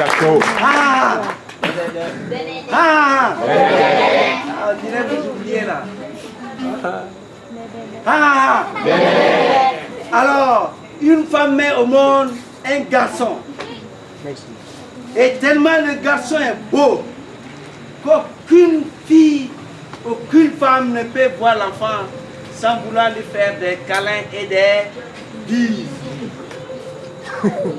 Ah! Ah! On dirait que vous oubliez là. Ah! Alors, une femme met au monde un garçon. Et tellement le garçon est beau qu'aucune fille, aucune femme ne peut voir l'enfant sans vouloir lui faire des câlins et des bises.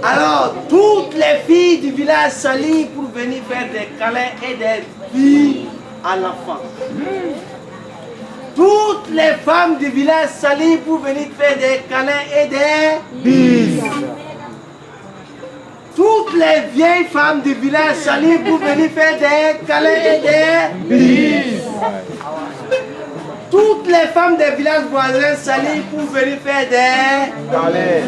Alors, toutes les filles du village s'allient pour venir faire des câlins et des bises à l'enfant. Toutes les femmes du village s'allient pour venir faire des câlins et des bises. Toutes les vieilles femmes du village s'allient pour venir faire des câlins et des bises. Toutes les femmes des villages voisins s'allient pour venir faire des câlins.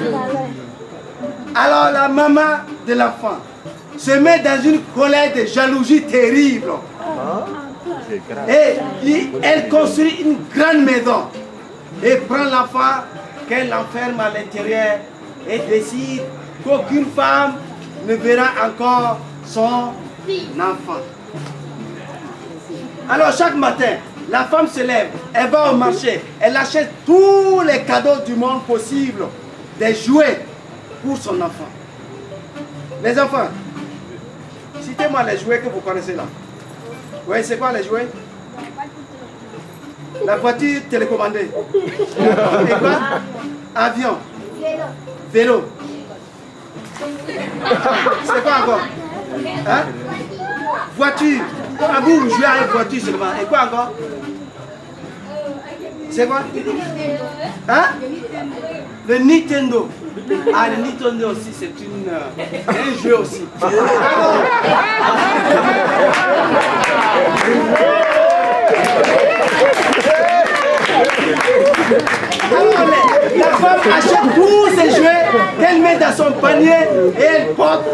Alors la maman de l'enfant se met dans une colère de jalousie terrible. Et elle construit une grande maison et prend l'enfant qu'elle l'enferme à l'intérieur et décide qu'aucune femme ne verra encore son enfant. Alors chaque matin, la femme se lève, elle va au marché, elle achète tous les cadeaux du monde possible, des jouets pour son enfant. Les enfants, citez-moi les jouets que vous connaissez là. Oui, c'est quoi les jouets? La voiture télécommandée. Et quoi? Avion. Vélo. C'est quoi encore? Hein? Voiture. Ah, vous jouez à une voiture seulement. Et quoi encore? C'est quoi? Hein? Le Nintendo. Ah, le Nintendo aussi, c'est un jeu aussi. Alors, la femme achète tous ces jouets qu'elle met dans son panier et elle porte,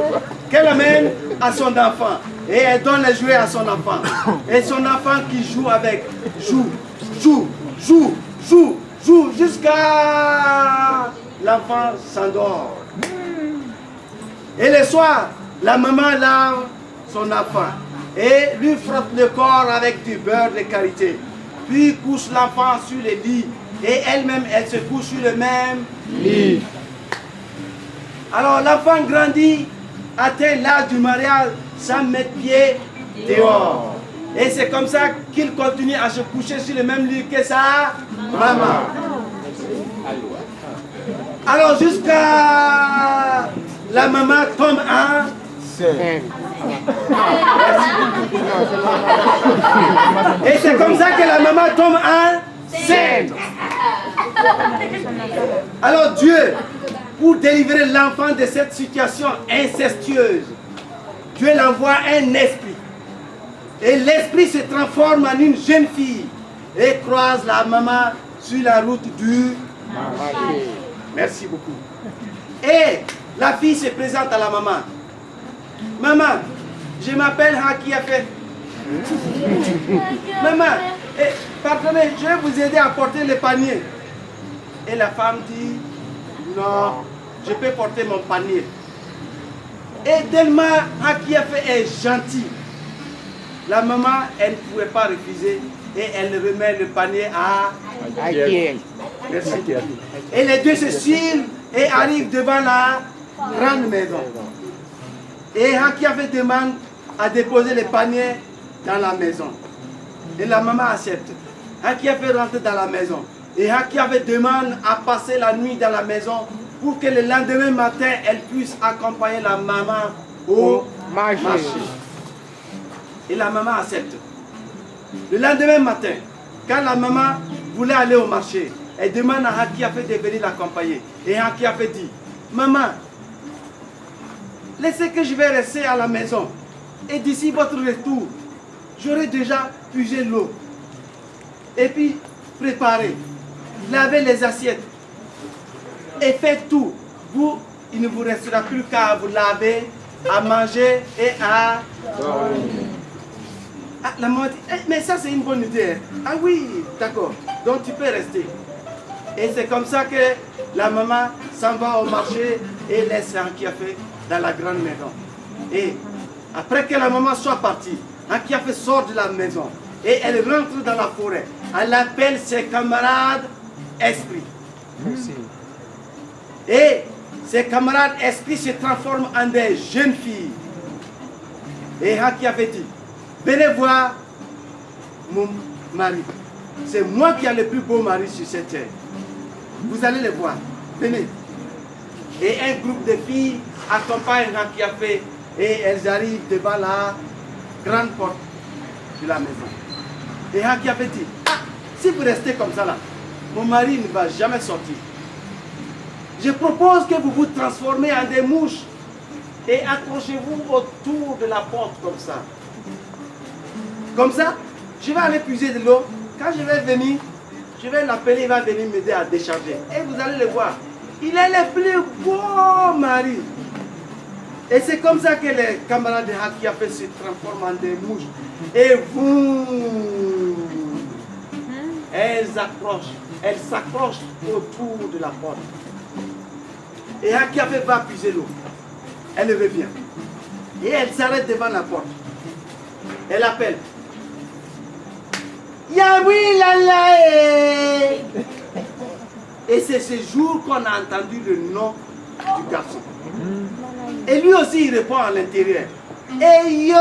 qu'elle amène à son enfant. Et elle donne les jouets à son enfant. Et son enfant qui joue avec, joue, jusqu'à l'enfant s'endort. Et le soir, la maman lave son enfant et lui frotte le corps avec du beurre de karité. Puis couche l'enfant sur le lit et elle-même, elle se couche sur le même lit. Alors l'enfant grandit, atteint l'âge du mariage sans mettre pied dehors. Et c'est comme ça qu'il continue à se coucher sur le même lit que sa maman. Alors jusqu'à la maman tombe enceinte. Et c'est comme ça que la maman tombe enceinte. Alors Dieu, pour délivrer l'enfant de cette situation incestueuse, Dieu l'envoie un esprit. Et l'esprit se transforme en une jeune fille et croise la maman sur la route du marché. Merci beaucoup. Et la fille se présente à la maman. Maman, je m'appelle Hakiafé. Maman, pardonnez, je vais vous aider à porter le panier. Et la femme dit, non, je peux porter mon panier. Et tellement Hakiafé est gentil, la maman, elle ne pouvait pas refuser et elle remet le panier à Hakiafé. Merci. Et les deux se suivent et arrivent devant la grande maison. Et Hakiafé demande à déposer le panier dans la maison. Et la maman accepte. Hakiafé rentre dans la maison. Et Hakiafé demande à passer la nuit dans la maison pour que le lendemain matin, elle puisse accompagner la maman au marché. Et la maman accepte. Le lendemain matin, quand la maman voulait aller au marché, elle demande à Hakiafé de venir l'accompagner. Et Hakiafé dit, maman, laissez que je vais rester à la maison. Et d'ici votre retour, j'aurai déjà puisé l'eau. Et puis, préparer, laver les assiettes. Et faites tout. Vous, il ne vous restera plus qu'à vous laver, à manger et à dormir. Ah, la maman dit, mais ça c'est une bonne idée. Ah oui, d'accord. Donc tu peux rester. Et c'est comme ça que la maman s'en va au marché et laisse Hakiafé dans la grande maison. Et après que la maman soit partie, Hakiafé sort de la maison et elle rentre dans la forêt. Elle appelle ses camarades esprits. Merci. Et ses camarades esprits se transforment en des jeunes filles. Et Hakiafé dit, venez voir mon mari. C'est moi qui ai le plus beau mari sur cette terre. Vous allez le voir. Venez. Et un groupe de filles accompagne Hakiafé et elles arrivent devant la grande porte de la maison. Et Hakiafé dit, ah, si vous restez comme ça là, mon mari ne va jamais sortir. Je propose que vous vous transformez en des mouches et accrochez-vous autour de la porte comme ça. Comme ça, je vais aller puiser de l'eau. Quand je vais venir, je vais l'appeler, il va venir m'aider à décharger. Et vous allez le voir. Il est le plus beau mari. Et c'est comme ça que les camarades de Hakiafé se transforment en des mouches. Et vous, elles s'accrochent autour de la porte. Et Hakiafé va puiser l'eau. Elle revient. Et elle s'arrête devant la porte. Elle appelle. Yaoui Lala. Et c'est ce jour qu'on a entendu le nom du garçon. Et lui aussi il répond à l'intérieur. Hey yo!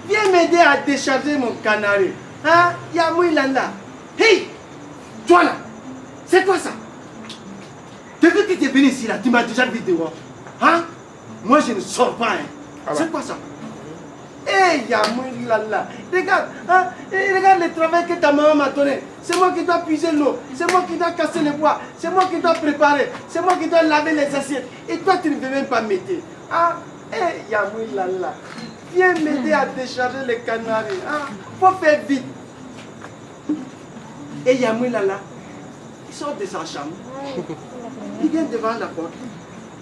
Viens m'aider à décharger mon canari. Hein? Yaoui Lala. Hey! Toi là! C'est quoi ça? Depuis que tu es venu ici là, tu m'as déjà vu dehors. Hein? Moi je ne sors pas. Hein? C'est quoi ça? Hey, Yamoui Lala, regarde, hein, regarde le travail que ta maman m'a donné. C'est moi qui dois puiser l'eau, c'est moi qui dois casser le bois, c'est moi qui dois préparer, c'est moi qui dois laver les assiettes. Et toi, tu ne veux même pas m'aider. Ah, hey, Yamoui Lala, viens m'aider à décharger les canaris. Hein. Faut faire vite. Et Yamoui Lala, il sort de sa chambre, il vient devant la porte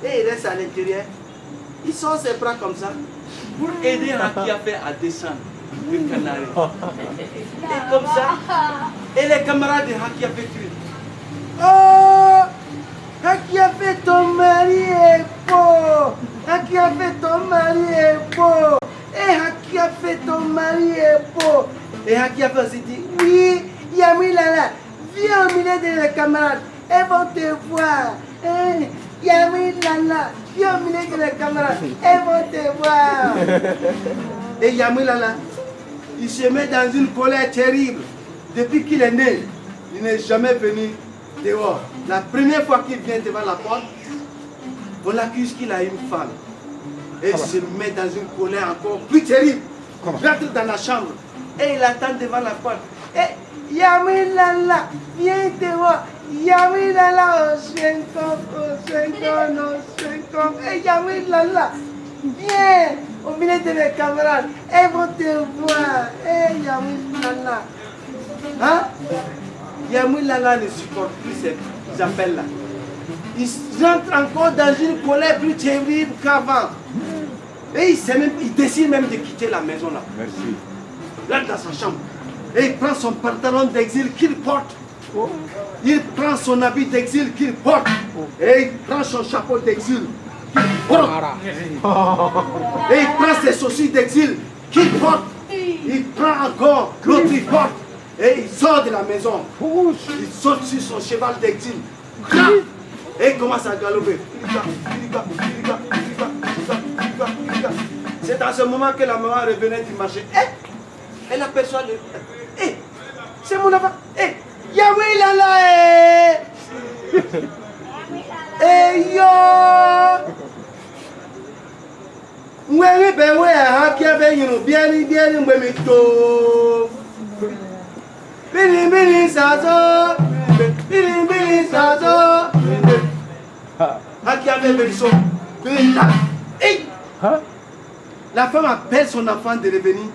et il reste à l'intérieur. Il sort ses bras comme ça pour aider Hakiafé à descendre le canari. Et comme ça, et les camarades de Hakiafé crient. Oh, Hakiafé, ton mari est beau. Hakiafé, ton mari est beau. Et Hakiafé, ton mari est beau. Et Hakiafé aussi dit, oui, Yaoui Lala, viens au milieu de les camarades. Elles vont te voir. Yaoui Lala, viens au milieu de les camarades. Elles vont te voir. Et Yaoui Lala, il se met dans une colère terrible. Depuis qu'il est né, il n'est jamais venu dehors. La première fois qu'il vient devant la porte, on l'accuse qu'il a une femme. Et il se met dans une colère encore plus terrible. Il rentre dans la chambre et il attend devant la porte. Et Yaoui Lala, viens dehors. Yaoui Lala, au 5 ans. Et Yaoui Lala, viens au milieu de mes camarades. Elles vont te voir. Et Yaoui Lala. Hein? Yaoui Lala ne supporte plus ces appels-là. Il rentre encore dans une colère plus terrible qu'avant. Et il décide même de quitter la maison là. Merci. Il rentre dans sa chambre. Et il prend son pantalon d'exil qu'il porte. Il prend son habit d'exil qu'il porte. Et il prend son chapeau d'exil qu'il porte. Et il prend ses chaussures d'exil qu'il porte. Il prend encore l'autre qu'il porte. Et il sort de la maison. Il saute sur son cheval d'exil. Et il commence à galoper. C'est dans ce moment que la maman revenait du marché. Elle aperçoit le... c'est mon enfant. Yaoui Lala. Yo. Mwere bewe Hakiafé yino bieni mwemito. Bini sazo. Bini sazo. Hakiafé Beniso. La femme appelle son enfant de revenir.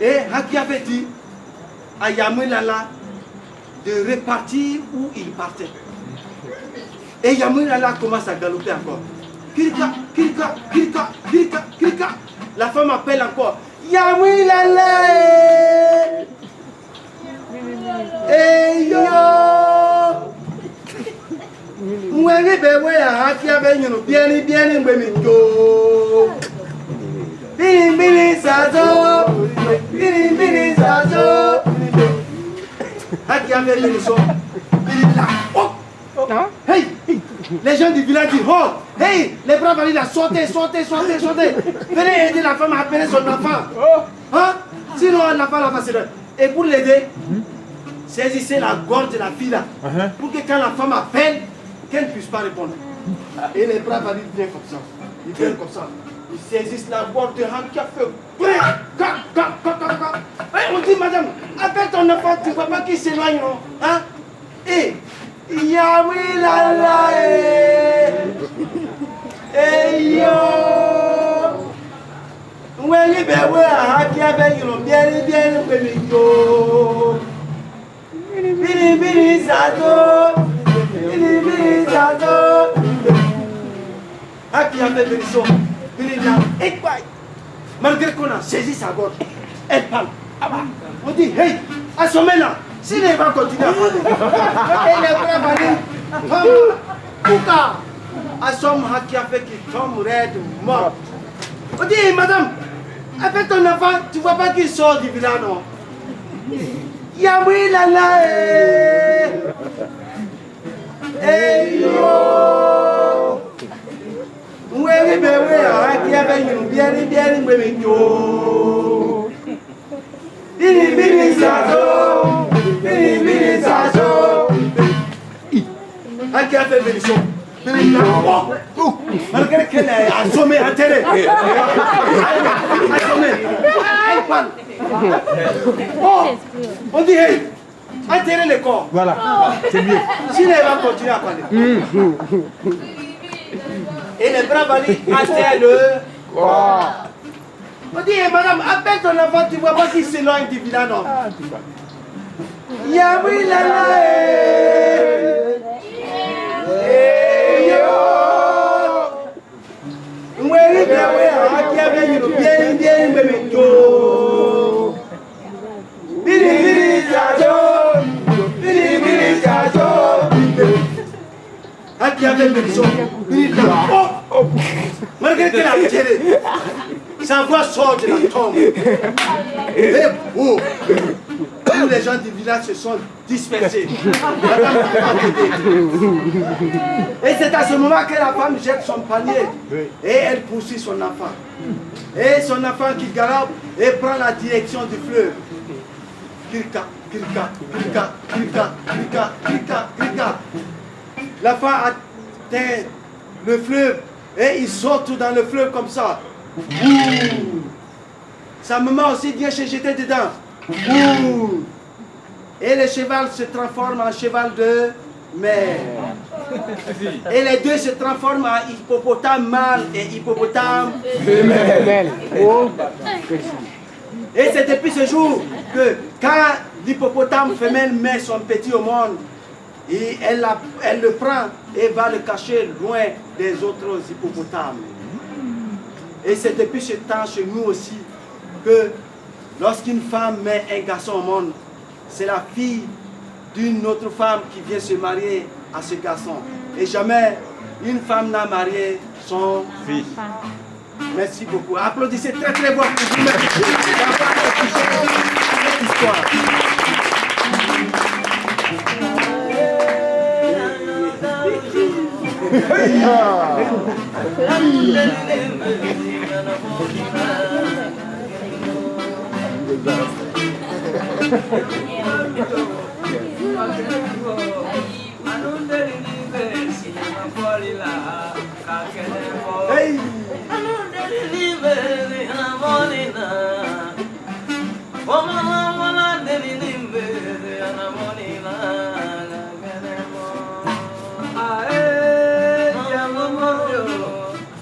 Et Hakiafé dit à Yaoui Lala de repartir où il partait. Et Yaoui Lala commence à galoper encore. Kirika, kirika, kirika, kirika, kirika. La femme appelle encore. Yaoui Lala. Yo. Mwere bewe haki abenyo bieni bieni mbemijo. Bini bini sazo. Bini bini sazo. Haki abenyo so. Bini la. Oh. Hey, les gens du village disent oh, hey, les braves allaient la sauter, sauter, sauter, sauter. Venez aider la femme à appeler son enfant. Hein? Sinon, l'enfant va passer. Et pour l'aider, saisissez la gorge de la fille là. Pour que quand la femme appelle, qu'elle ne puisse pas répondre. Et les braves allaient viennent comme ça. Ils viennent comme ça. Ils saisissent la gorge de Han qui a fait. On dit madame, appelle ton enfant, tu ne vois pas qu'il s'éloigne, non? Hein? Et Yahweh la la yo Weli bewe haki abenyo bieni bieni mbemijo. Bini bini sazo. Bini bini sazo. Haki abenyo bini la et quoi? Malgré qu'on a saisi sa gorge, elle parle. On dit hey, assommez-la. Si les va continuer à parler, et les bras valent, pourquoi assomme Haki a fait qu'il tombe raide, mort. On dit, madame, avec ton enfant, tu vois pas qu'il sort du village, non? Yamoui lala, yo. Oui, mais oui, Haki a fait une bien, bien, yo. Bini, bini, sazo. Bini sazo. Haki a fait bénédiction. Malgré qu'elle est assommée, enterrée. Assommée. Elle parle. Oh, on dit hey, enterrez le corps. Voilà, c'est mieux. Sinon, elle va continuer à parler. Et les bras valident enterrent le corps. On dit hey, madame, appelle ton enfant, tu vois pas qu'il s'éloigne du village, non? Yahweh la la yo Mweri bewe haki abenyo bieni bieni mbemijo. Bini bini sazo. Bini bini sazo. Haki abenyo bini la. Oh, malgré qu'elle a tiré, sa voix sort de la tombe. Et oh, tous les gens du village se sont dispersés. Et c'est à ce moment que la femme jette son panier et elle poursuit son enfant. Et son enfant qui galope et prend la direction du fleuve. Kirka, kirka, kirka, kirka, kirka, kirka, kirka. L'enfant atteint le fleuve et il saute dans le fleuve comme ça. Ouh. Sa maman aussi vient se jeter dedans. Ouh. Et le cheval se transforme en cheval de mer. Et les deux se transforment en hippopotame mâle et hippopotame femelle. Oh. Et c'est depuis ce jour que quand l'hippopotame femelle met son petit au monde, et elle le prend et va le cacher loin des autres hippopotames. Et c'est depuis ce temps chez nous aussi que lorsqu'une femme met un garçon au monde, c'est la fille d'une autre femme qui vient se marier à ce garçon. Et jamais une femme n'a marié son fils. Merci beaucoup. Applaudissez très très fort pour vous mettre cette histoire. Hey!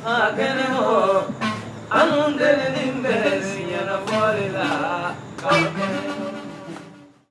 Again.